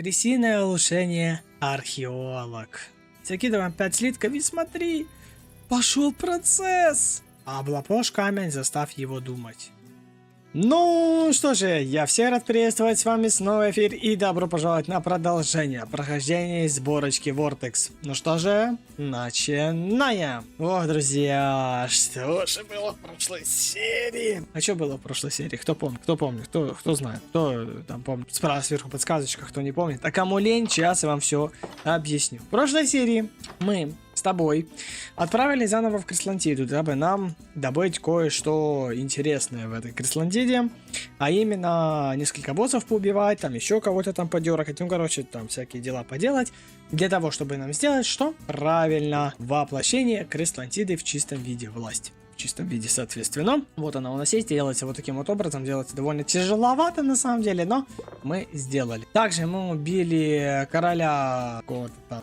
Крысиное улучшение археолог. Закидываем 5 слитков и смотри, пошел процесс. Облапошь камень, заставь его думать. Ну что же, я всех рад приветствовать, с вами снова эфир и добро пожаловать на продолжение прохождения сборочки Vortex. Ну что же, начинаем. Ох, друзья, что же было в прошлой серии? А что было в прошлой серии? Кто помнит? Кто знает? Кто там помнит? Справа сверху подсказочка, кто не помнит. А кому лень, сейчас я вам все объясню. В прошлой серии мы с тобой отправились заново в Крислантиду, дабы нам добыть кое-что интересное в этой Крислантиде, а именно несколько боссов поубивать, там еще кого-то там подергать, ну короче, там всякие дела поделать, для того, чтобы нам сделать что? Правильно, воплощение Крислантиды в чистом виде власти. В чистом виде, соответственно. Вот она у нас есть, делается вот таким вот образом, делается довольно тяжеловато на самом деле, но мы сделали. Также мы убили короля,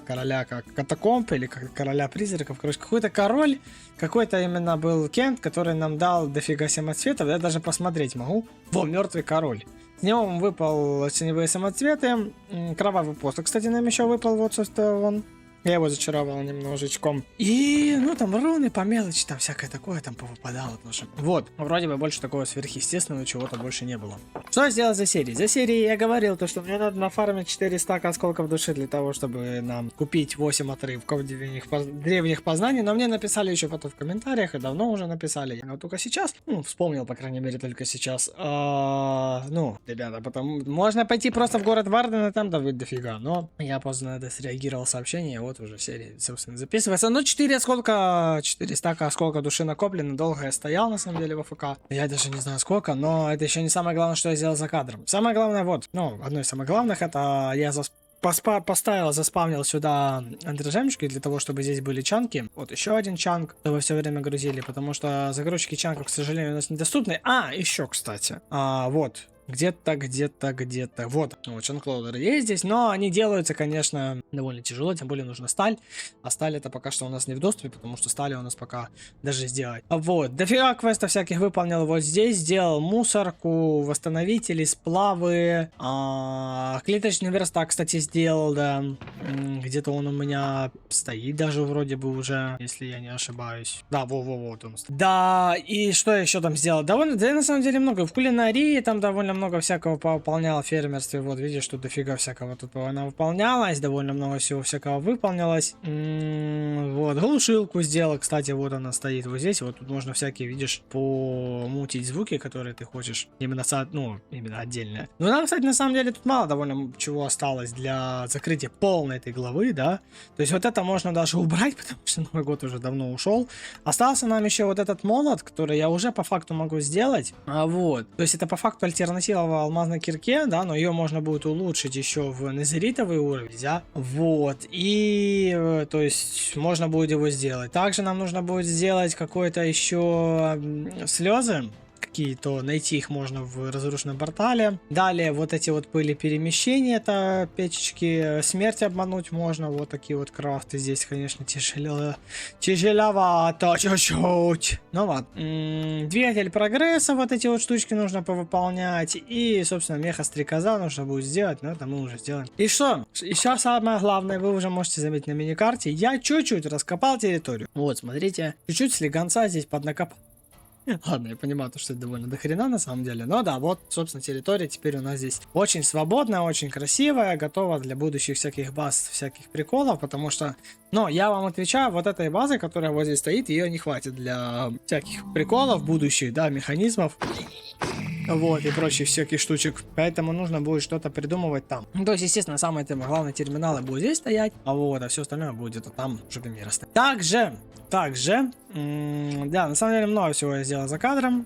короля как катакомб или как короля призраков, короче, какой-то король, какой-то именно был Кент, который нам дал дофига самоцветов, я даже посмотреть могу. Во, мертвый король. С него выпал теневые самоцветы, кровавый посох, кстати, нам еще выпал, вот, собственно, он. Я его зачаровал немножечко. И, ну, там руны по мелочи, там всякое такое там повыпадало тоже. Вот, вроде бы больше такого сверхъестественного чего-то больше не было. Что сделать за серией? За серией я говорил, то, что мне надо нафармить 4 стака осколков души для того, чтобы нам купить 8 отрывков древних познаний. Но мне написали еще потом в комментариях, и давно уже написали. Я только сейчас, вспомнил, по крайней мере, только сейчас. Ну, ребята, потом можно пойти просто в город Варден и там добыть дофига. Но я поздно на это среагировал сообщение, вот уже серия, собственно, записывается. Но 4 стака осколка души накоплено. Долго я стоял, на самом деле, в АФК. Я даже не знаю сколько, но это еще не самое главное, что я сделал за кадром. Самое главное, вот, ну, одно из самых главных, это я заспавнил сюда андержемчики для того, чтобы здесь были чанки. Вот еще один чанк, чтобы все время грузили, потому что загрузчики чанков, к сожалению, у нас недоступны. Еще, кстати, вот. Где-то. Вот чанклоудеры есть здесь, но они делаются, конечно, довольно тяжело, тем более нужна сталь. А сталь это пока что у нас не в доступе, потому что стали у нас пока даже сделать. Вот, дофига квестов всяких выполнил вот здесь. Сделал мусорку, восстановители, сплавы. Клеточный верстак, кстати, сделал, да. Где-то он у меня стоит даже вроде бы уже, если я не ошибаюсь. Да, вот он. Да, и что я еще там сделал? Да, на самом деле много. В кулинарии там довольно много всякого выполнял в фермерстве. Вот видишь, тут дофига всякого тут она выполнялась, довольно много всего всякого выполнилось. Вот, глушилку сделал, кстати, вот она стоит вот здесь. Вот тут можно всякие, видишь, помутить звуки, которые ты хочешь. Именно отдельно. Но нам, кстати, на самом деле тут мало довольно чего осталось для закрытия полной этой главы, да. То есть вот это можно даже убрать, потому что Новый год уже давно ушел. Остался нам еще вот этот молот, который я уже по факту могу сделать. Вот. То есть это по факту альтернатива в алмазной кирке, да, но ее можно будет улучшить еще в незеритовый уровень, да, вот, и, то есть, можно будет его сделать. Также нам нужно будет сделать какое-то еще слезы, какие-то, найти их можно в разрушенном портале. Далее вот эти вот пыли перемещения, это печечки, смерть обмануть можно, вот такие вот крафты. Здесь, конечно, тяжеловато чуть-чуть. Ну вот. Двигатель прогресса, вот эти вот штучки нужно повыполнять. И, собственно, меха-стрекоза нужно будет сделать, но это мы уже сделаем. И что? Еще самое главное, вы уже можете заметить на миникарте, я чуть-чуть раскопал территорию. Вот, смотрите, чуть-чуть слегонца здесь поднакопал. Ладно, я понимаю, что это довольно дохрена на самом деле. Но да, вот, собственно, территория теперь у нас здесь очень свободная, очень красивая, готова для будущих всяких баз, всяких приколов, потому что, ну, я вам отвечаю, вот этой базы, которая вот здесь стоит, ее не хватит для всяких приколов будущих, да, механизмов. Вот, и прочих всяких штучек. Поэтому нужно будет что-то придумывать там. То есть, естественно, самые главные терминалы будут здесь стоять, а все остальное будет где-то там, чтобы мира стоять. Также, да, на самом деле много всего я сделал за кадром.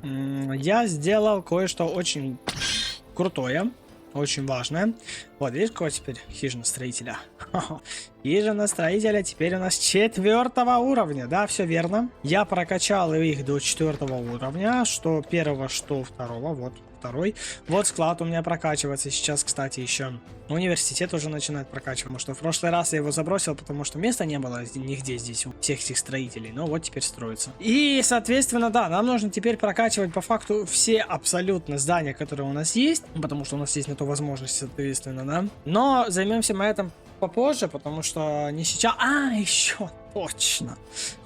Я сделал кое-что очень крутое, очень важное. Вот, видишь, какой теперь хижина строителя? Хижина строителя теперь у нас 4-го уровня, да, все верно. Я прокачал их до 4-го уровня, что первого, что второго, вот. второй. Вот склад у меня прокачивается сейчас, кстати, еще. Университет уже начинает прокачивать, потому что в прошлый раз я его забросил, потому что места не было нигде здесь у всех этих строителей. Но вот теперь строится. И, соответственно, да, нам нужно теперь прокачивать по факту все абсолютно здания, которые у нас есть, потому что у нас есть на то возможность, соответственно, да. Но займемся мы этим попозже, потому что не сейчас. А, еще точно.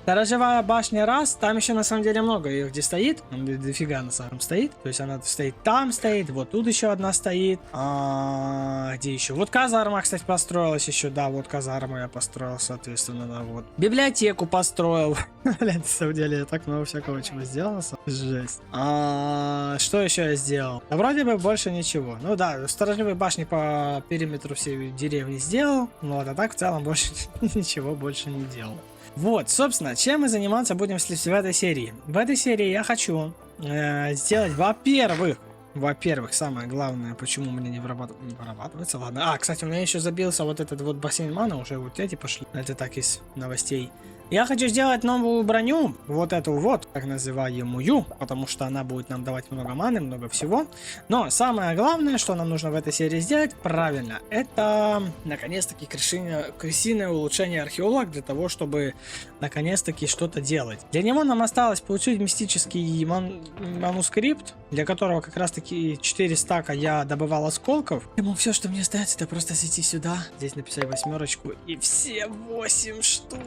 Сторожевая башня раз, там еще на самом деле много ее где стоит, дофига на самом стоит, то есть она стоит там, стоит, вот тут еще одна стоит, где еще, вот казарма, кстати, построилась еще, да, вот казарму я построил, соответственно, да, вот, библиотеку построил, блин, на самом деле я так много всякого чего сделал, жесть, что еще я сделал, да, вроде бы больше ничего, ну да, сторожевые башни по периметру всей деревни сделал, вот, а так в целом больше ничего больше не делал. Вот, собственно, чем мы заниматься будем в этой серии? В этой серии я хочу сделать, во-первых, самое главное, почему у меня не вырабатывается, ладно. Кстати, у меня еще забился вот этот вот бассейн мана, уже вот эти пошли, это так из новостей. Я хочу сделать новую броню, вот эту вот, так называемую, потому что она будет нам давать много маны, много всего. Но самое главное, что нам нужно в этой серии сделать, правильно, это наконец-таки крысиное улучшение археолога для того, чтобы наконец-таки что-то делать. Для него нам осталось получить мистический манускрипт, для которого как раз-таки 4 стака я добывал осколков. Поэтому все, что мне остается, это просто зайти сюда, здесь написать 8 и все 8 штук.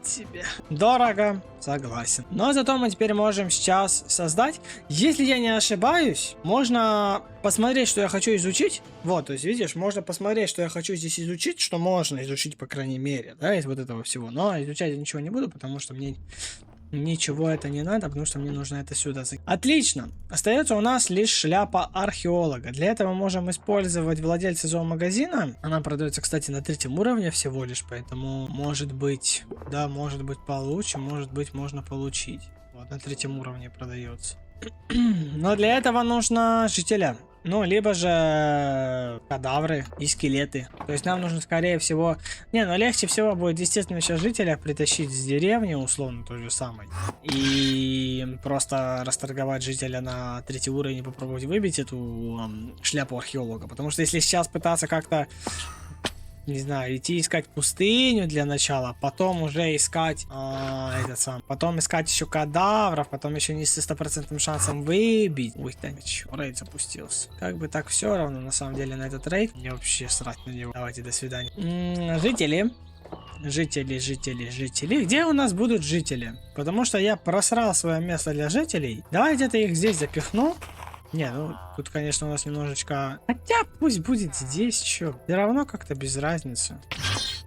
Тебе. Дорого, согласен. Но зато мы теперь можем сейчас создать. Если я не ошибаюсь, можно посмотреть, что я хочу изучить. Вот, то есть, видишь, можно посмотреть, что я хочу здесь изучить, что можно изучить, по крайней мере, да, из вот этого всего. Но изучать я ничего не буду, потому что мне ничего это не надо, потому что мне нужно это сюда. Отлично. Остается у нас лишь шляпа археолога. Для этого мы можем использовать владельца зоомагазина. Она продается, кстати, на 3-м уровне всего лишь, поэтому может быть, да, может быть получше, может быть можно получить. Вот, на 3-м уровне продается. Но для этого нужно жителя. Ну, либо же кадавры и скелеты. То есть нам нужно, скорее всего... ну легче всего будет, естественно, сейчас жителя притащить с деревни, условно, то же самое. И просто расторговать жителя на 3-й уровень и попробовать выбить эту шляпу археолога. Потому что если сейчас пытаться как-то... не знаю, идти искать пустыню для начала, потом уже искать потом искать еще кадавров, потом еще не с 100% шансом выбить. Ой, да ничего, рейд запустился. Как бы так все равно, на самом деле, на этот рейд. Мне вообще срать на него. Давайте, до свидания. Жители. Где у нас будут жители? Потому что я просрал свое место для жителей. Давай где-то их здесь запихну. Не, ну тут, конечно, у нас немножечко... Хотя пусть будет здесь, чё. Все равно как-то без разницы.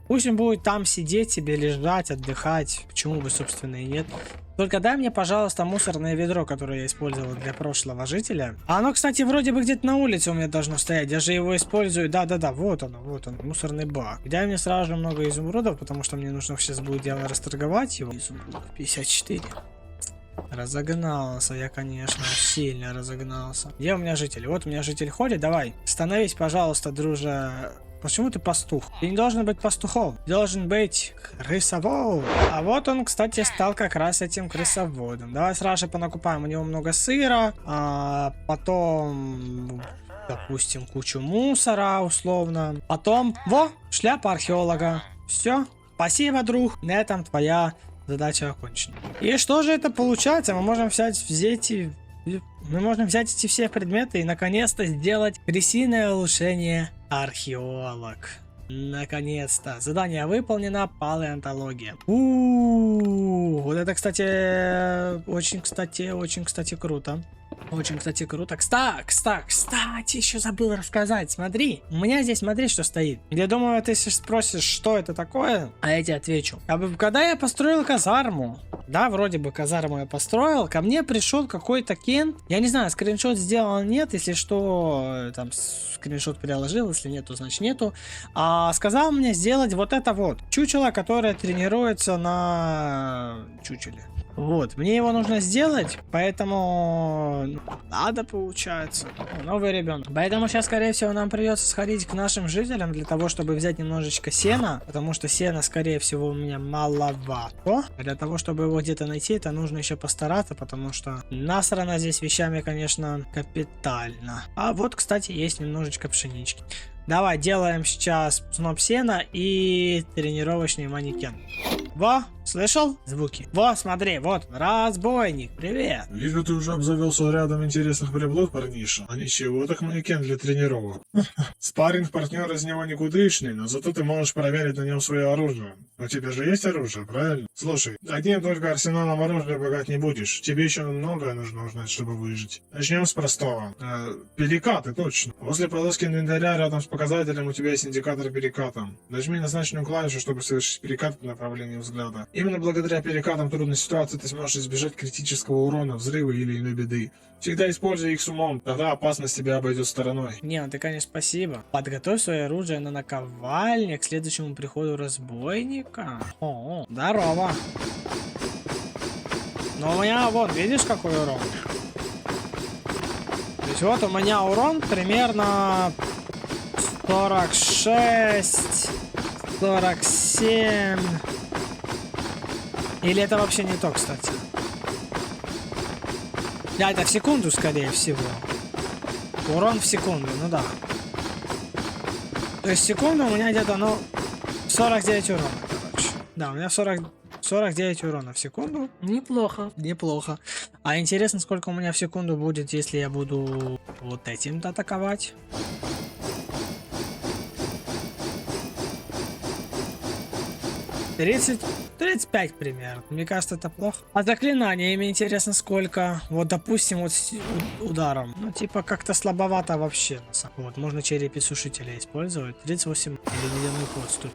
Пусть он будет там сидеть себе, лежать, отдыхать. Почему бы, собственно, и нет. Только дай мне, пожалуйста, мусорное ведро, которое я использовал для прошлого жителя. А оно, кстати, вроде бы где-то на улице у меня должно стоять. Я же его использую. Да-да-да, вот он, мусорный бак. Дай мне сразу же много изумрудов, потому что мне нужно сейчас будет дело расторговать его. Изумрудов 54. Разогнался я, конечно, сильно разогнался. Где у меня житель? Вот у меня житель ходит, давай. Становись, пожалуйста, друже. Почему ты пастух? Ты не должен быть пастухом. Ты должен быть крысоводом. А вот он, кстати, стал как раз этим крысоводом. Давай сразу же понакупаем у него много сыра. Потом... допустим, кучу мусора, условно. Потом... шляпа археолога. Все. Спасибо, друг. На этом твоя... задача окончена. И что же это получается? Мы можем взять эти все предметы и наконец-то сделать крысиное улучшение археолог. Наконец-то. Задание выполнено. Палеонтология. Вот это, очень кстати, круто. Очень, кстати, круто. Кстати, еще забыл рассказать. Смотри, у меня здесь, смотри, что стоит. Я думаю, ты спросишь, что это такое, а я тебе отвечу. Когда я построил казарму, да, вроде бы казарму я построил, ко мне пришел какой-то Кен. Я не знаю, скриншот сделал, нет, если что, там скриншот приложил, если нет, то значит нету. Сказал мне сделать вот это вот. Чучело, которое тренируется на чучеле. Вот, мне его нужно сделать, поэтому надо, получается. Новый ребенок. Поэтому сейчас, скорее всего, нам придется сходить к нашим жителям для того, чтобы взять немножечко сена, потому что сена, скорее всего, у меня маловато. Для того, чтобы его где-то найти, это нужно еще постараться, потому что насрано здесь вещами, конечно, капитально. А вот, кстати, есть немножечко пшенички. Давай, делаем сейчас сноп сена и тренировочный манекен. Во, слышал звуки? Во, смотри, вот, разбойник, привет. Вижу, ты уже обзавелся рядом интересных приблуд, парниша. А ничего, так манекен для тренировок. Спарринг-партнер из него никудышный, но зато ты можешь проверить на нем свое оружие. У тебя же есть оружие, правильно? Слушай, одним только арсеналом оружия богат не будешь. Тебе еще многое нужно узнать, чтобы выжить. Начнем с простого. Перекаты, точно. После полоски инвентаря рядом с показателем у тебя есть индикатор переката. Нажми назначенную клавишу, чтобы совершить перекат по направлению взгляда. Именно благодаря перекатам трудной ситуации ты сможешь избежать критического урона, взрыва или иной беды. Всегда используй их с умом, тогда опасность тебя обойдет стороной. Не, ну ты, конечно, спасибо. Подготовь свое оружие на наковальне к следующему приходу разбойника. О, здорово. Но у меня, вот, видишь, какой урон? То есть вот у меня урон примерно 46, 47. Или это вообще не то, кстати? Да, это в секунду, скорее всего. Урон в секунду, ну да. То есть в секунду у меня где-то, ну, 49 урона, короче. Да, у меня 49 урона в секунду. Неплохо, неплохо. А интересно, сколько у меня в секунду будет, если я буду вот этим атаковать? — 35 примерно. Мне кажется, это плохо. А заклинаниями интересно сколько. Вот, допустим, вот с ударом. Ну, типа, как-то слабовато вообще. Вот, можно черепицушителя использовать. 38 или ледяной подступ.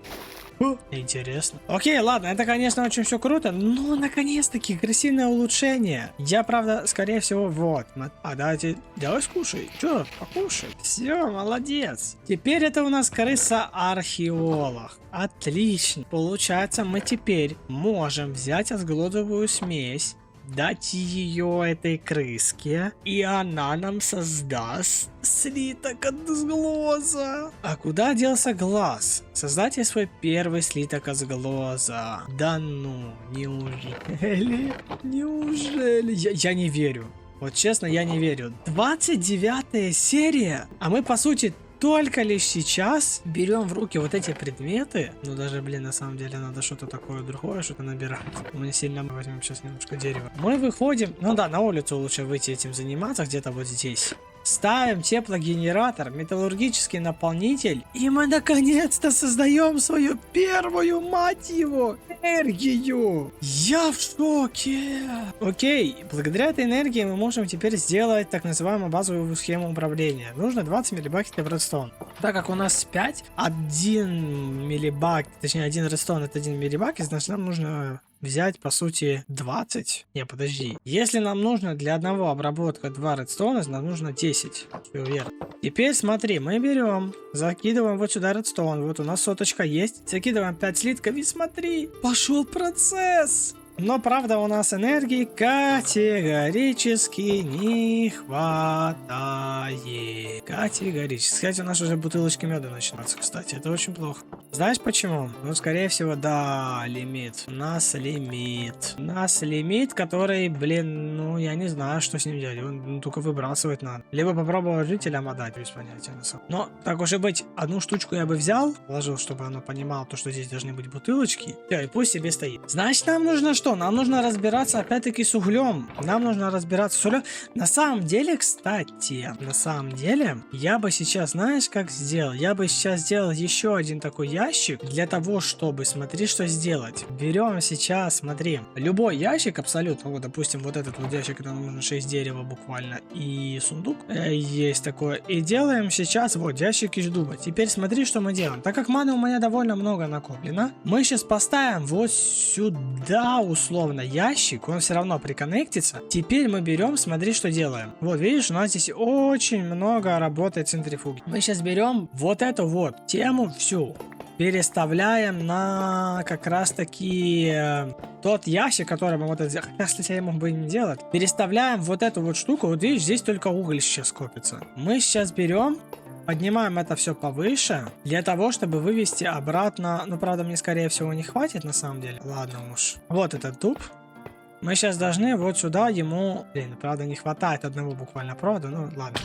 Интересно. Окей, ладно, это, конечно, очень все круто, но, наконец-таки, красивое улучшение. Я, правда, скорее всего, вот. А, давай скушай. Чё, покушай. Все, молодец. Теперь это у нас крыса-археолог. Отлично. Получается, мы теперь можем взять озглодовую смесь, дать ее этой крыске, и она нам создаст слиток от глаза. А куда делся глаз? Создайте свой первый слиток от глаза. Да ну, неужели? Неужели? Я не верю. Вот честно, я не верю. 29-я серия, а мы, по сути, только лишь сейчас берем в руки вот эти предметы. Ну даже, блин, на самом деле надо что-то такое другое, что-то набирать. Мы сильно возьмем сейчас немножко дерева. Мы выходим, ну да, на улицу лучше выйти этим заниматься, где-то вот здесь. Ставим теплогенератор, металлургический наполнитель, и мы наконец-то создаем свою первую, мать его, энергию. Я в шоке. Окей, благодаря этой энергии мы можем теперь сделать так называемую базовую схему управления. Нужно 20 миллибакетов редстоун. Так как у нас 5, 1 миллибак, точнее 1 редстоун это 1 миллибакет, значит нам нужно взять, по сути, 20. Не, подожди. Если нам нужно для одного обработка 2 редстоуна, нам нужно 10. Все верно. Теперь смотри, мы берем, закидываем вот сюда редстоун. Вот у нас соточка есть. Закидываем 5 слитков и смотри, пошел процесс. Но, правда, у нас энергии категорически не хватает. Категорически. Кстати, у нас уже бутылочки меда начинаются, кстати. Это очень плохо. Знаешь почему? Ну, скорее всего, да, лимит. У нас лимит. У нас лимит, который, блин, ну, я не знаю, что с ним делать. Он только выбрасывать надо. Либо попробовать жителям отдать, без понятия. Но, так уж и быть, одну штучку я бы взял, положил, чтобы оно понимало, то, что здесь должны быть бутылочки. Все, и пусть себе стоит. Значит, нам нужно что? Нам нужно разбираться опять-таки с углем. Нам нужно разбираться с углем. На самом деле, кстати, я бы сейчас, знаешь, как сделал? Я бы сейчас сделал еще один такой ящик для того, чтобы, смотри, что сделать. Берем сейчас, смотри, любой ящик абсолютно, вот, допустим, вот этот вот ящик, это нам нужно 6 дерева буквально, и сундук есть такое. И делаем сейчас, вот, ящик из дуба. Теперь смотри, что мы делаем. Так как маны у меня довольно много накоплено, мы сейчас поставим вот сюда, условно, ящик, он все равно приконнектится. Теперь мы берем, смотри, что делаем. Вот, видишь, у нас здесь очень много работает центрифуги. Мы сейчас берем вот эту вот тему всю. переставляем на как раз таки тот ящик, который мы вот это... Хотя, кстати, я мог бы и не делать. Переставляем вот эту вот штуку. Вот видишь, здесь только уголь сейчас копится. Мы сейчас берем, поднимаем это все повыше, для того, чтобы вывести обратно. Ну, правда, мне, скорее всего, не хватит, на самом деле. Ладно уж. Вот этот дуб. Мы сейчас должны вот сюда ему... Блин, правда, не хватает одного буквально провода. Ну, ладно.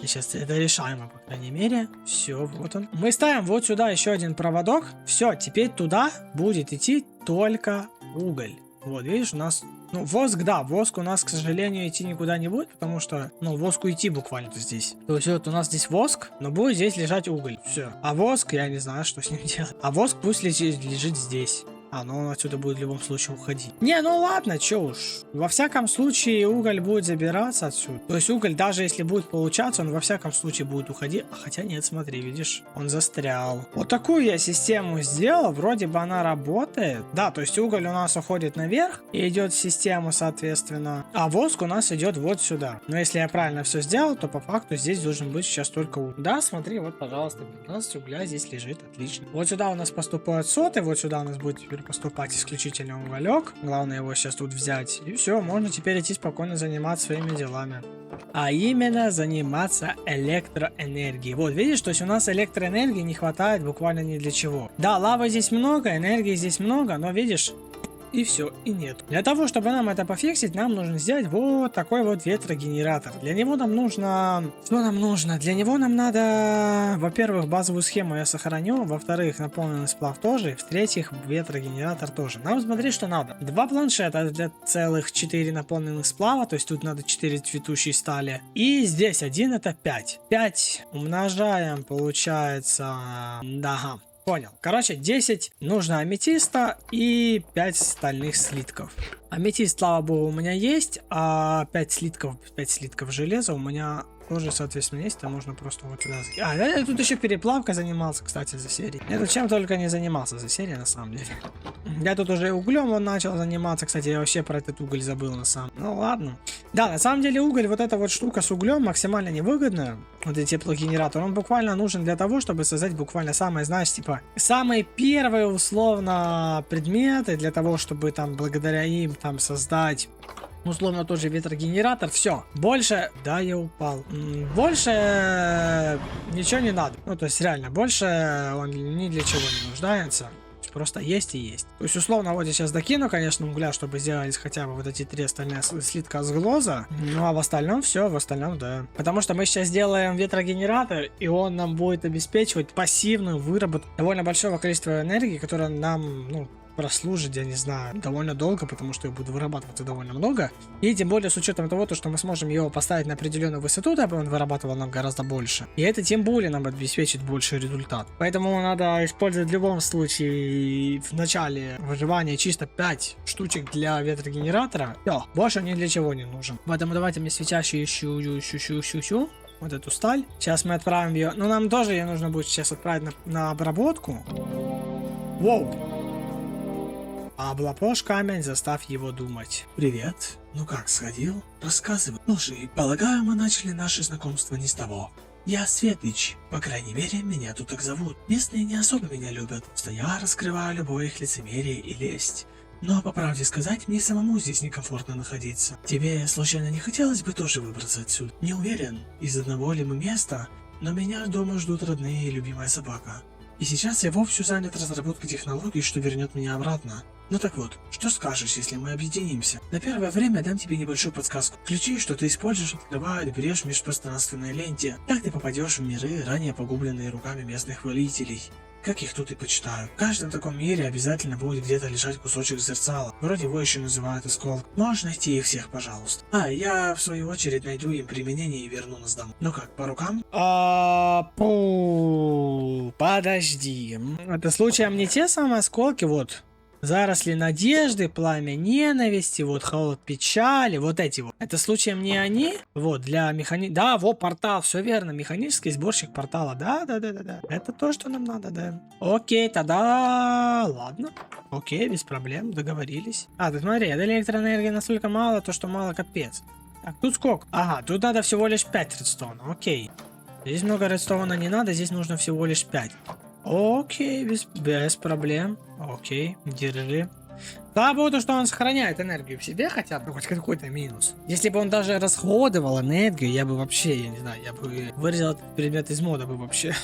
Сейчас это решаемо, по крайней мере. Все, вот он. Мы ставим вот сюда еще один проводок. Все, теперь туда будет идти только уголь. Вот, видишь, у нас... Ну, воск, да, воск у нас, к сожалению, идти никуда не будет, потому что, ну, воску идти буквально-то здесь. То есть вот у нас здесь воск, но будет здесь лежать уголь. Все. А воск, я не знаю, что с ним делать. А воск пусть лежит здесь. А, ну он отсюда будет в любом случае уходить. Не, ну ладно, чё уж. Во всяком случае, уголь будет забираться отсюда. То есть уголь, даже если будет получаться, он во всяком случае будет уходить. А хотя нет, смотри, видишь, он застрял. Вот такую я систему сделал. Вроде бы она работает. Да, то есть уголь у нас уходит наверх и идет в систему, соответственно. А воск у нас идет вот сюда. Но если я правильно все сделал, то по факту здесь должен быть сейчас только уголь. Да, смотри, вот, пожалуйста, 15 угля здесь лежит. Отлично. Вот сюда у нас поступают соты, вот сюда у нас будет теперь поступать исключительно уголек. Главное его сейчас тут взять. И все, можно теперь идти спокойно заниматься своими делами. А именно заниматься электроэнергией. Вот, видишь, то есть у нас электроэнергии не хватает буквально ни для чего. Да, лавы здесь много, энергии здесь много, но видишь... И все, и нет. Для того, чтобы нам это пофиксить, нам нужно сделать вот такой вот ветрогенератор. Для него нам нужно... Что нам нужно? Для него нам надо... Во-первых, базовую схему я сохраню. Во-вторых, наполненный сплав тоже. В-третьих, ветрогенератор тоже. Нам смотри, что надо. 2 планшета для целых 4 наполненных сплава. То есть тут надо 4 цветущей стали. И здесь один это 5. 5 умножаем, получается... Да, понял. Короче, 10 нужно аметиста и 5 стальных слитков. Аметист, слава богу, у меня есть, а 5 слитков железа у меня тоже, соответственно, есть. А можно просто вот сюда... А, я тут еще переплавкой занимался, кстати, за серией. Я тут чем только не занимался за серией, на самом деле. Я тут уже углем он начал заниматься. Кстати, я вообще про этот уголь забыл, на самом деле. Ну, ладно. Да, на самом деле уголь, вот эта вот штука с углем максимально невыгодная. Вот этот теплогенератор, он буквально нужен для того, чтобы создать буквально самые, знаешь, типа, самые первые, условно, предметы для того, чтобы там, благодаря им, там, создать... Условно тоже ветрогенератор, все. Больше, да, я упал. Больше ничего не надо. Ну, то есть реально, больше он ни для чего не нуждается. Просто есть и есть. То есть, условно, вот я сейчас докину, конечно, угля, чтобы сделались хотя бы вот эти 3 остальные слитка с глоза. Ну, а в остальном все, в остальном, да. Потому что мы сейчас сделаем ветрогенератор, и он нам будет обеспечивать пассивную выработку довольно большого количества энергии, которая нам, ну, прослужит, я не знаю, довольно долго, потому что я буду вырабатываться довольно много. И тем более с учетом того, что мы сможем его поставить на определенную высоту, дабы он вырабатывал нам гораздо больше. И это тем более нам обеспечит больший результат. Поэтому надо использовать в любом случае в начале выживания чисто 5 штучек для ветрогенератора. Все, больше ни для чего не нужен. Поэтому давайте мне светящую ищу вот эту сталь. Сейчас мы отправим ее. Но нам тоже ее нужно будет сейчас отправить на обработку. Воу! А облапошь камень, заставь его думать. Привет. Ну как, сходил? Рассказывай. Слушай, полагаю, мы начали наше знакомство не с того. Я Светлич. По крайней мере, меня тут так зовут. Местные не особо меня любят, что я раскрываю любое их лицемерие и лесть. Но, по правде сказать, мне самому здесь некомфортно находиться. Тебе, случайно, не хотелось бы тоже выбраться отсюда? Не уверен, из одного ли мы места, но меня дома ждут родные и любимая собака. И сейчас я вовсю занят разработкой технологий, что вернет меня обратно. Ну так вот, что скажешь, если мы объединимся? На первое время дам тебе небольшую подсказку. Ключи, что ты используешь, открывают брешь в межпространственной ленте. Так ты попадешь в миры, ранее погубленные руками местных воителей. Как их тут и почитаю. В каждом таком мире обязательно будет где-то лежать кусочек зерцала. Вроде его еще называют осколок. Можешь найти их всех, пожалуйста. А, я в свою очередь найду им применение и верну на сдам. Ну как, по рукам? Подожди. Это случаем не те самые осколки, вот. Заросли надежды, пламя ненависти, вот холод печали, вот эти вот. Это случаем не они? Вот, для Да, вот портал, все верно, механический сборщик портала, да. Это то, что нам надо, да. Окей, тогда... Ладно. Окей, без проблем, договорились. А, ты смотри, электроэнергии настолько мало, то что мало капец. Так, тут сколько? Ага, тут надо всего лишь 5 редстоуна, окей. Здесь много редстоуна не надо, здесь нужно всего лишь 5. Окей, без проблем. Окей, держи. Слава богу, что он сохраняет энергию в себе, хотя бы хоть какой-то минус. Если бы он даже расходовал энергию, я бы вообще, я не знаю, я бы вырезал этот предмет из мода бы вообще.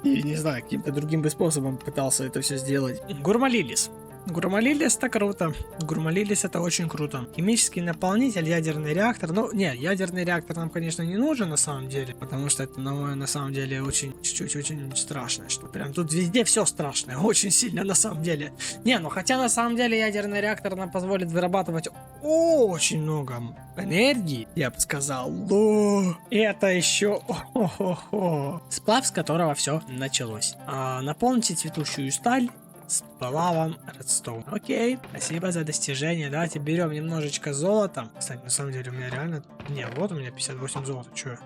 И не знаю, каким-то другим бы способом пытался это все сделать. Гурмалилис. Гурмалилис это круто. Гурмалилис это очень круто. Химический наполнитель, ядерный реактор. Ну, не, ядерный реактор нам, конечно, не нужен на самом деле, потому что это, на самом деле, чуть-чуть очень страшное, что прям тут везде все страшное, очень сильно на самом деле. Не, ну хотя на самом деле ядерный реактор нам позволит вырабатывать очень много энергии, я бы сказал. Но это еще сплав, с которого все началось. Наполните цветущую сталь сплавом редстоун. Окей, спасибо за достижение. Давайте берем немножечко золота. Кстати, на самом деле у меня реально... Не, вот у меня 58 золота, чё?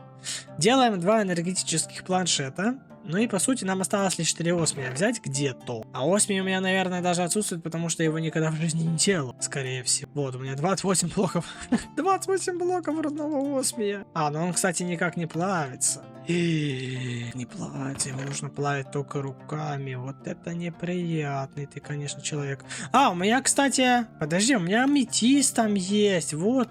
Делаем 2 энергетических планшета. Ну и по сути нам осталось лишь 4 осмия взять где-то. А осмий у меня, наверное, даже отсутствует, потому что я его никогда в жизни не делал, скорее всего. Вот, у меня 28 блоков. 28 блоков родного осмия. Ну он, кстати, никак не плавится. Не плавится, ему нужно плавить только руками. Вот это неприятный ты, конечно, человек. У меня, кстати, подожди, у меня аметист там есть. Вот.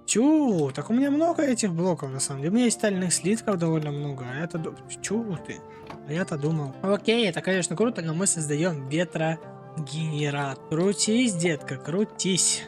Чу, так у меня много этих блоков, на самом деле. У меня есть стальных слитков довольно много. А это... Чу ты? А я-то думал. Окей, это, конечно, круто, но мы создаем ветрогенератор. Крутись, детка, крутись.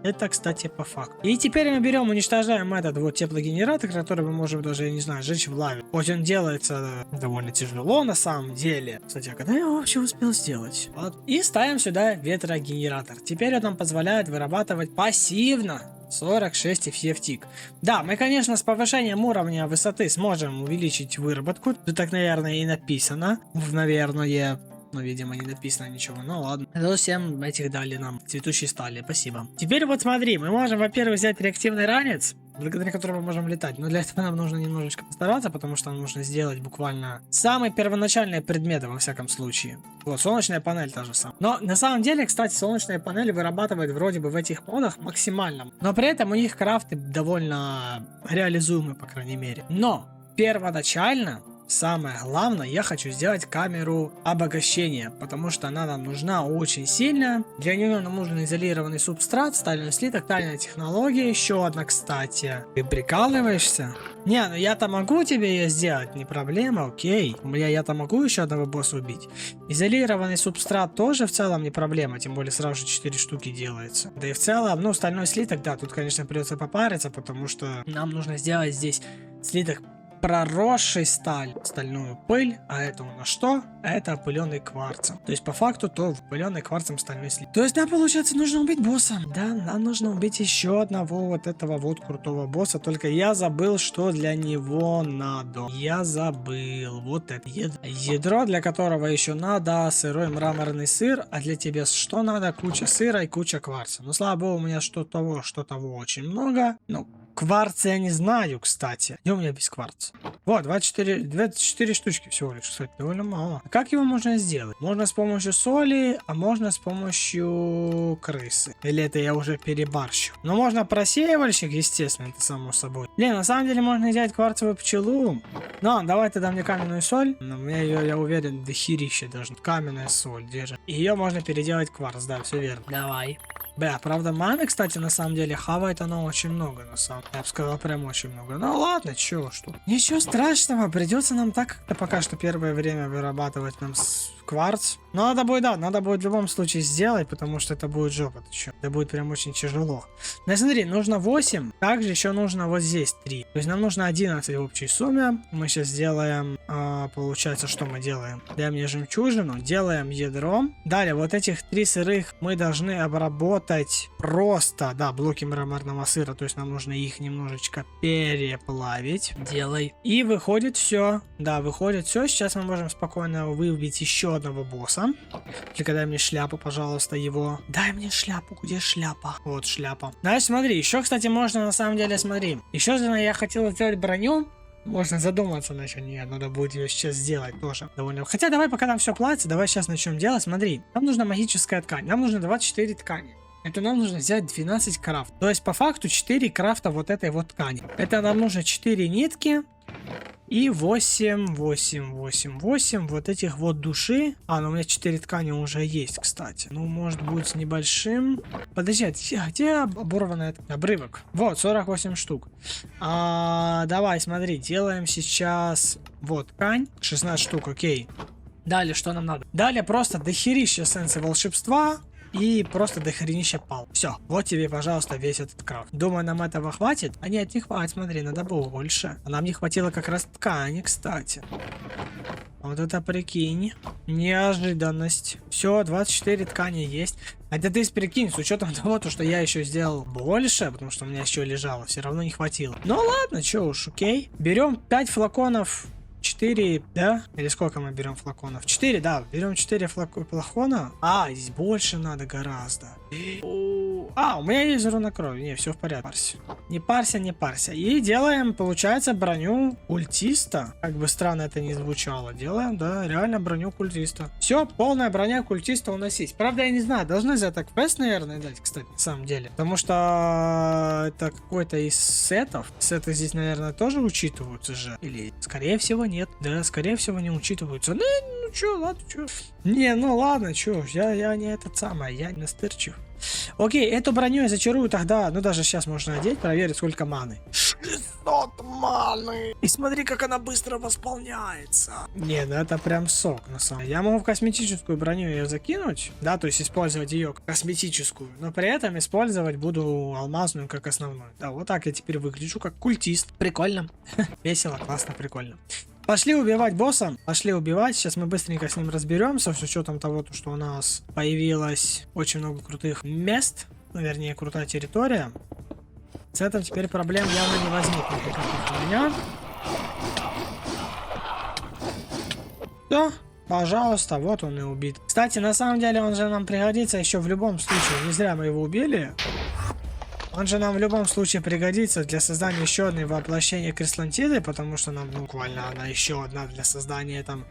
Это, кстати, по факту. И теперь мы берем, уничтожаем этот вот теплогенератор, который мы можем даже, я не знаю, сжечь в лаве. Хоть он делается довольно тяжело на самом деле. Кстати, а когда я его вообще успел сделать? Вот. И ставим сюда ветрогенератор. Теперь он нам позволяет вырабатывать пассивно 46 FF-тик. Да, мы, конечно, с повышением уровня высоты сможем увеличить выработку. Тут так, наверное, и написано. Наверное. Но, видимо, не написано ничего. Ну ладно. Зато 7 этих дали нам. Цветущей стали. Спасибо. Теперь вот смотри. Мы можем, во-первых, взять реактивный ранец, благодаря которому мы можем летать. Но для этого нам нужно немножечко постараться, потому что нам нужно сделать буквально самые первоначальные предметы, во всяком случае. Вот, солнечная панель та же самая. Но на самом деле, кстати, солнечная панель вырабатывает вроде бы в этих модах максимально. Но при этом у них крафты довольно реализуемы, по крайней мере. Но первоначально... Самое главное, я хочу сделать камеру обогащения, потому что она нам нужна очень сильно. Для нее нам нужен изолированный субстрат, стальной слиток, тайная технология, еще одна, кстати. Ты прикалываешься? Не, ну я-то могу тебе ее сделать, не проблема, окей. Я-то могу еще одного босса убить. Изолированный субстрат тоже в целом не проблема, тем более сразу же 4 штуки делается. Да и в целом, ну, стальной слиток, да, тут, конечно, придется попариться, потому что нам нужно сделать здесь слиток проросший стальную пыль, а это у нас что? Это опыленный кварцем. То есть по факту то опыленный кварцем стальной слиток. То есть нам получается нужно убить босса. Да, нам нужно убить еще одного вот этого вот крутого босса, только я забыл, что для него надо. Я забыл. Вот это ядро, для которого еще надо сырой мраморный сыр, а для тебя что надо? Куча сыра и куча кварца. Ну, слава богу, у меня что того очень много. Ну, кварца я не знаю, кстати. Где у меня без кварца? Вот, 24 штучки всего лишь, кстати, довольно мало. А как его можно сделать? Можно с помощью соли, а можно с помощью крысы. Или это я уже перебарщу? Но можно просеивальщик, естественно, это само собой. Блин, на самом деле можно взять кварцевую пчелу. Но, давай ты дай мне каменную соль. У меня ее, я уверен, дохерища даже. Каменная соль держит. И ее можно переделать в кварц, да, все верно. Давай. Бля, правда, маны, кстати, на самом деле хавает оно очень много, на самом деле. Я бы сказал, прям очень много. Ну ладно, чё, что. Ничего страшного, придется нам так как-то пока что первое время вырабатывать нам кварц. Но надо будет, да, надо будет в любом случае сделать, потому что это будет жопа, ты чё. Это будет прям очень тяжело. Ну смотри, нужно 8, также еще нужно вот здесь 3. То есть нам нужно 11 в общей сумме. Мы сейчас сделаем, получается, что мы делаем? Даем мне жемчужину, делаем ядро. Далее, вот этих 3 сырых мы должны обработать просто, да, блоки мраморного сыра, то есть нам нужно их немножечко переплавить. Делай. И выходит все. Да, выходит все. Сейчас мы можем спокойно выбить еще одного босса. Только дай мне шляпу, пожалуйста, его. Дай мне шляпу. Где шляпа? Вот шляпа. Дальше смотри, еще, кстати, можно на самом деле, смотри. Еще я хотел сделать броню. Можно задуматься насчет нее, надо будет ее сейчас сделать тоже довольно. Хотя давай, пока там все платится, давай сейчас начнем делать. Смотри, нам нужна магическая ткань, нам нужно 24 ткани. Это нам нужно взять 12 крафт. То есть по факту 4 крафта вот этой вот ткани. Это нам нужно 4 нитки, И 8, 8, 8, 8 вот этих вот души. А, ну у меня 4 ткани уже есть, кстати. Ну, может быть, с небольшим. Подожди, где оборванный обрывок? Вот, 48 штук. Давай, смотри, делаем сейчас... Вот, ткань, 16 штук, окей. Далее, что нам надо? Далее просто дохерища эссенции волшебства. И просто дохренища пал. Все, вот тебе, пожалуйста, весь этот крафт. Думаю, нам этого хватит? А нет, не хватит, смотри, надо больше. А нам не хватило как раз ткани, кстати. Вот это прикинь. Неожиданность. Все, 24 ткани есть. Это ты прикинь, с учетом того, что я еще сделал больше, потому что у меня еще лежало, все равно не хватило. Ну ладно, че уж, окей. Берем 5 флаконов. 4, да? Или сколько мы берем флаконов? 4, да. Берем 4 флакона. А, здесь больше надо гораздо. У меня есть руна крови. Не, все в порядке. Не парься, не парься. И делаем, получается, броню культиста. Как бы странно это ни звучало. Делаем, да, реально броню культиста. Все, полная броня культиста у нас есть. Правда, я не знаю, должны за это квест, наверное, дать, кстати, на самом деле. Потому что это какой-то из сетов. Сеты здесь, наверное, тоже учитываются же. Или, скорее всего, нет. Да, скорее всего, не учитываются. Ну чё, ладно, чё. Не, ну ладно, чё. Я не этот самый, я не настырчив. Окей, эту броню я зачарую тогда. Ну, даже сейчас можно одеть, проверить, сколько маны. 600 маны! И смотри, как она быстро восполняется. Не, ну это прям сок, на самом деле. Я могу в косметическую броню ее закинуть, да, то есть использовать ее как косметическую, но при этом использовать буду алмазную как основную. Да, вот так я теперь выгляжу, как культист. Прикольно. Весело, классно, прикольно. Пошли убивать босса. Пошли убивать. Сейчас мы быстренько с ним разберемся. С учетом того, что у нас появилось очень много крутых мест. Ну, вернее, крутая территория. С этим теперь проблем явно не возникнет никаких у меня. Все. Пожалуйста, вот он и убит. Кстати, на самом деле он же нам пригодится еще в любом случае. Не зря мы его убили. Он же нам в любом случае пригодится для создания еще одной воплощения Крислантиды, потому что нам буквально она еще одна для создания там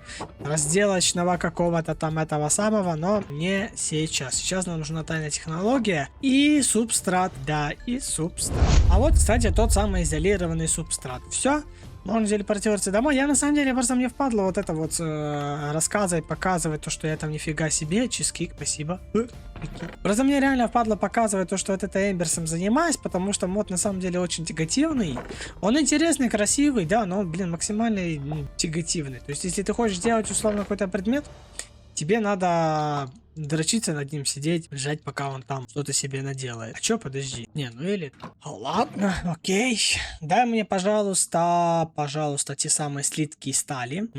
разделочного какого-то там этого самого, но не сейчас. Сейчас нам нужна тайная технология и субстрат, да, и субстрат. А вот, кстати, тот самый изолированный субстрат. Все. Можно телепортироваться домой. Я на самом деле просто мне впадло вот это вот рассказывать, показывать то, что я там нифига себе. Чизкик, спасибо. Просто мне реально впадло показывать то, что вот это Эмберсом занимаюсь, потому что мод на самом деле очень тяготивный. Он интересный, красивый, да, но, блин, максимально тяготивный. То есть, если ты хочешь сделать условно какой-то предмет, тебе надо дрочиться над ним, сидеть, ждать, пока он там что-то себе наделает. А чё, подожди. Не, ну или... Ладно, окей. Дай мне, пожалуйста, те самые слитки стали.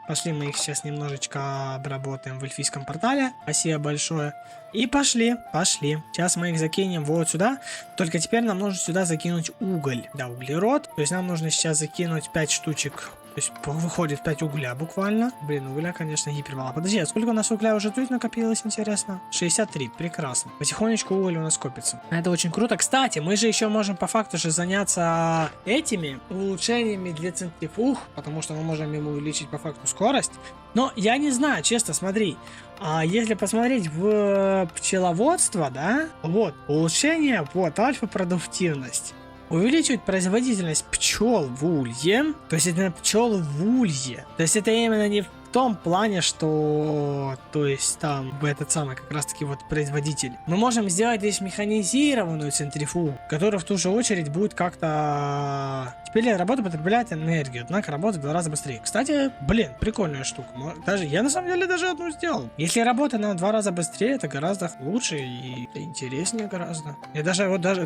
Пошли, мы их сейчас немножечко обработаем в эльфийском портале. Спасибо большое. И пошли. Сейчас мы их закинем вот сюда. Только теперь нам нужно сюда закинуть уголь. Да, углерод. То есть нам нужно сейчас закинуть 5 штучек. То есть выходит 5 угля буквально. Блин, угля, конечно, гипермало. Подожди, а сколько у нас угля уже тут накопилось, интересно? 63, прекрасно. Потихонечку уголь у нас копится. Это очень круто. Кстати, мы же еще можем по факту же заняться этими улучшениями для центрифуг, потому что мы можем ему увеличить по факту скорость. Но я не знаю, честно, смотри. А если посмотреть в пчеловодство, да, вот, улучшение, вот, альфа-продуктивность. Увеличивает производительность пчел в улье. То есть это пчел в улье. То есть это именно не в том плане, что... То есть там этот самый как раз таки вот производитель. Мы можем сделать здесь механизированную центрифугу, которая в ту же очередь будет как-то... Теперь работа потребляет энергию, однако работает в 2 раза быстрее. Кстати, блин, прикольная штука. Даже я на самом деле даже одну сделал. Если работа на 2 раза быстрее, это гораздо лучше и интереснее гораздо. Я даже вот даже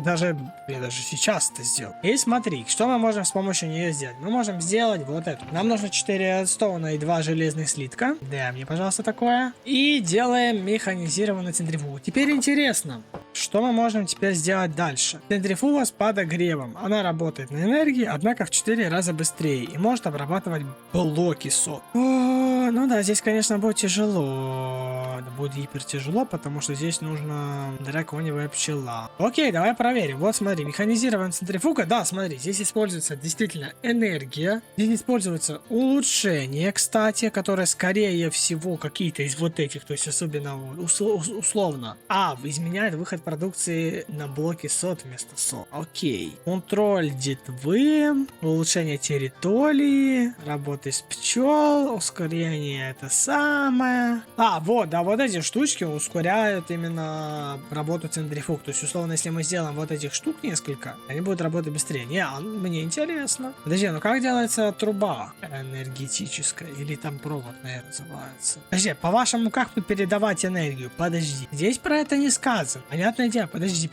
сейчас это сделал. И смотри, что мы можем с помощью нее сделать? Мы можем сделать вот это. Нам нужно 4 редстоуна и 2 железных слитка. Дай мне, пожалуйста, такое. И делаем механизированную центрифугу. Теперь интересно, что мы можем теперь сделать дальше? Центрифуга с подогревом. Она работает на энергии, однако в 4 раза быстрее и может обрабатывать блоки сот. Ну да, здесь, конечно, будет тяжело. будет гипер тяжело, потому что здесь нужно драконевая пчела. Окей, давай проверим. Вот смотри, механизированная центрифуга. Да, смотри, здесь используется действительно энергия. Здесь используется улучшение, кстати, которое скорее всего какие-то из вот этих, то есть особенно условно. Изменяет выход продукции на блоки сот вместо сот. Окей. Контроль детвы, улучшение территории, работы с пчел, ускорение это самое. Вот эти штучки ускоряют именно работу центрифуг. То есть, условно, если мы сделаем вот этих штук несколько, они будут работать быстрее. Мне интересно. Подожди, ну как делается труба энергетическая? Или там провод, наверное, называется? Подожди, по-вашему, как тут передавать энергию? Подожди. Здесь про это не сказано. Понятное дело. Подожди.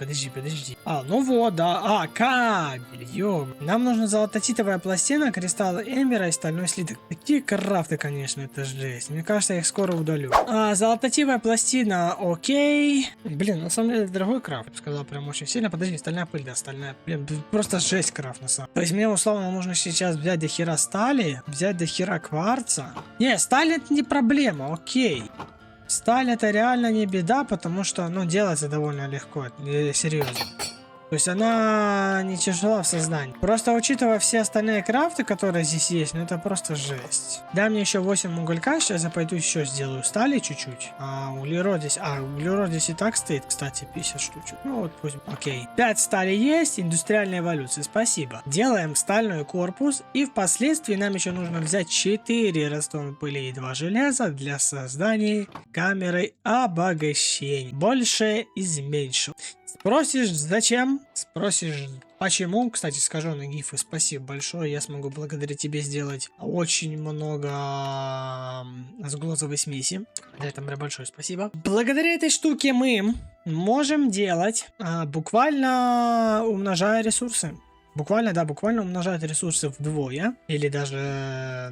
Ну вот, да. Кабель, нам нужна золототитовая пластина, кристалл Эмбера и стальной слиток. Такие крафты, конечно, это жесть. Мне кажется, я их скоро удалю. Золототитовая пластина, окей. Блин, на самом деле, это дорогой крафт. Я бы сказал, прям очень сильно. Подожди, стальная пыль, да, стальная. Блин, просто жесть крафт, на самом деле. То есть мне, условно, нужно сейчас взять до хера стали, взять до хера кварца. Не, сталь это не проблема, окей. Сталь это реально не беда, потому что, делается довольно легко, серьезно. То есть она не тяжела в создании. Просто учитывая все остальные крафты, которые здесь есть, это просто жесть. Дай мне еще 8 уголька, сейчас я пойду еще сделаю стали чуть-чуть. Углерод здесь и так стоит, кстати, 50 штучек. Пусть. Окей. 5 стали есть, индустриальная эволюция, спасибо. Делаем стальной корпус, и впоследствии нам еще нужно взять 4 ростовой пыли и 2 железа для создания камеры обогащения. Больше из меньшего. Спросишь, зачем? Спросишь, почему? Кстати, скажу на гифы спасибо большое. Я смогу благодаря тебе сделать очень много сглозовой смеси. За это мне большое спасибо. Благодаря этой штуке мы можем делать, буквально умножая ресурсы. Буквально умножать ресурсы вдвое. Или даже,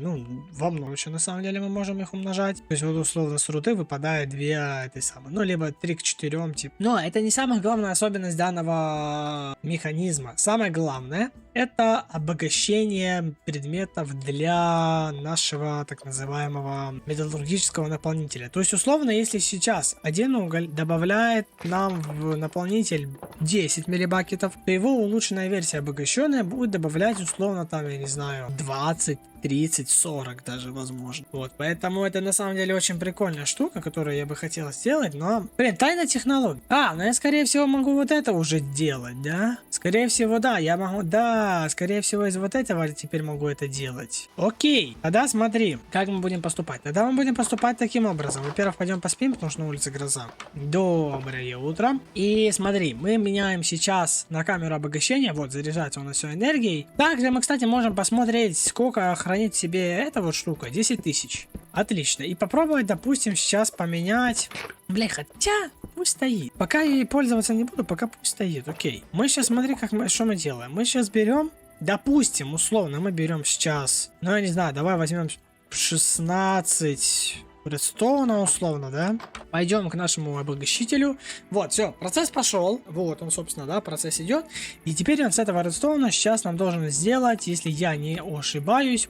во множество, на самом деле, мы можем их умножать. То есть, вот условно, с руды выпадает 2 этой самой. Либо 3 к 4, типа. Но это не самая главная особенность данного механизма. Самое главное, это обогащение предметов для нашего, так называемого, металлургического наполнителя. То есть, условно, если сейчас один уголь добавляет нам в наполнитель 10 миллибакетов, то его улучшенная версия обогащения будет добавлять условно там, я не знаю, 20, 30, 40 даже возможно. Поэтому это на самом деле очень прикольная штука, которую я бы хотел сделать, но, тайна технологий. Но я скорее всего могу вот это уже делать, да? Скорее всего, да, я могу, скорее всего из вот этого теперь могу это делать. Окей, тогда смотри, как мы будем поступать. Тогда мы будем поступать таким образом. Во-первых, пойдем поспим, потому что на улице гроза. Доброе утро. И смотри, мы меняем сейчас на камеру обогащения, заряжается у нас все энергией. Также мы, кстати, можем посмотреть, сколько хранит в себе эта вот штука. 10 тысяч. Отлично. И попробовать, допустим, сейчас поменять. Хотя пусть стоит. Пока я ей пользоваться не буду, пока пусть стоит. Окей. Мы сейчас, смотри, что мы делаем. Мы сейчас берем, допустим, условно, мы берем сейчас, я не знаю, давай возьмем 16 редстоуна условно, да? Пойдем к нашему обогащителю. Все, процесс пошел. Он, собственно, процесс идет. И теперь он с этого редстоуна сейчас нам должен сделать, если я не ошибаюсь,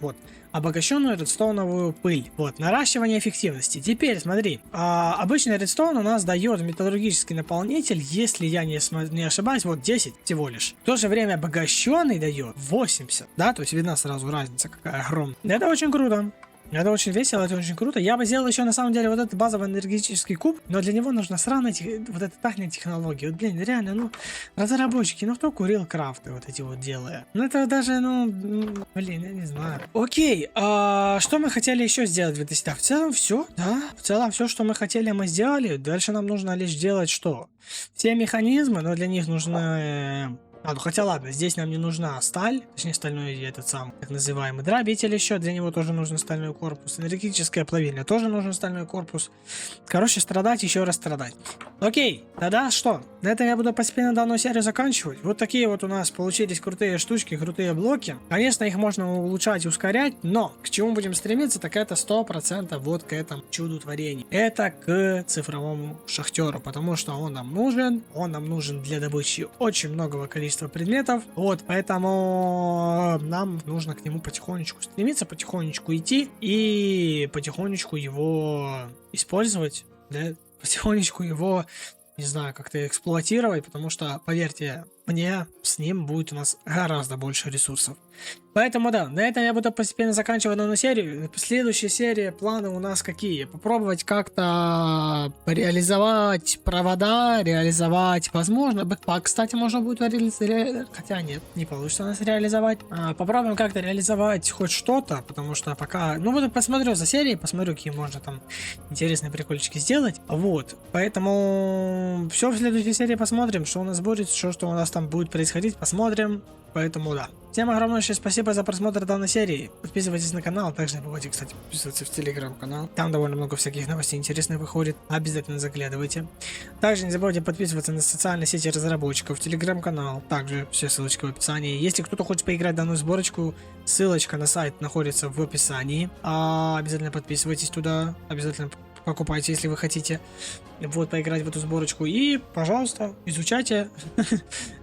обогащенную редстоуновую пыль. Наращивание эффективности. Теперь, смотри, обычный редстоун у нас дает металлургический наполнитель, если я не ошибаюсь, 10 всего лишь. В то же время обогащенный дает 80, да? То есть видна сразу разница какая огромная. Это очень круто. Это очень весело, это очень круто. Я бы сделал еще на самом деле этот базовый энергетический куб, но для него нужно сраная эта тайная технология. Реально, разработчики, кто курил крафты эти делая? Это даже, я не знаю. Окей, что мы хотели еще сделать в этой ситуации? В целом все, да. В целом все, что мы хотели, мы сделали. Дальше нам нужно лишь делать что? Все механизмы, но для них нужно... хотя ладно, здесь нам не нужна сталь, точнее стальной этот сам, так называемый дробитель еще, для него тоже нужен стальной корпус. Энергетическая плавильня тоже нужен стальной корпус. Короче, страдать, еще раз страдать. Окей, тогда что? На этом я буду постепенно данную серию заканчивать. Вот такие у нас получились крутые штучки, крутые блоки. Конечно, их можно улучшать, ускорять, но к чему будем стремиться, так это 100% к этому чуду творения. Это к цифровому шахтеру, потому что он нам нужен для добычи очень многого количества предметов. Поэтому нам нужно к нему потихонечку стремиться, потихонечку идти и потихонечку его использовать для потихонечку его, не знаю, как-то эксплуатировать, потому что, поверьте мне, с ним будет у нас гораздо больше ресурсов. Поэтому да, на этом я буду постепенно заканчивать данную серию. Следующая серия, планы у нас какие? Попробовать как-то реализовать провода, реализовать, возможно, бэкпак, кстати, можно будет реализовать, хотя нет, не получится у нас реализовать. Попробуем как-то реализовать хоть что-то, потому что пока, ну, буду посмотрю за серией, посмотрю, какие можно там интересные прикольчики сделать. Вот, поэтому все в следующей серии посмотрим, что у нас будет, что у нас там будет происходить, посмотрим. Поэтому да. Всем огромное спасибо за просмотр данной серии. Подписывайтесь на канал. Также не забывайте, кстати, подписываться в телеграм-канал. Там довольно много всяких новостей интересных выходит. Обязательно заглядывайте. Также не забывайте подписываться на социальные сети разработчиков, телеграм-канал. Также все ссылочки в описании. Если кто-то хочет поиграть в данную сборочку, ссылочка на сайт находится в описании. Обязательно подписывайтесь туда. Обязательно покупайте, если вы хотите вот поиграть в эту сборочку. И, пожалуйста, изучайте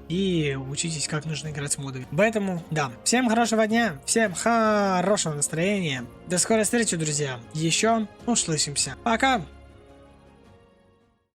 и учитесь, как нужно играть с модами. Поэтому, да, всем хорошего дня, всем хорошего настроения. До скорой встречи, друзья. Еще услышимся. Пока!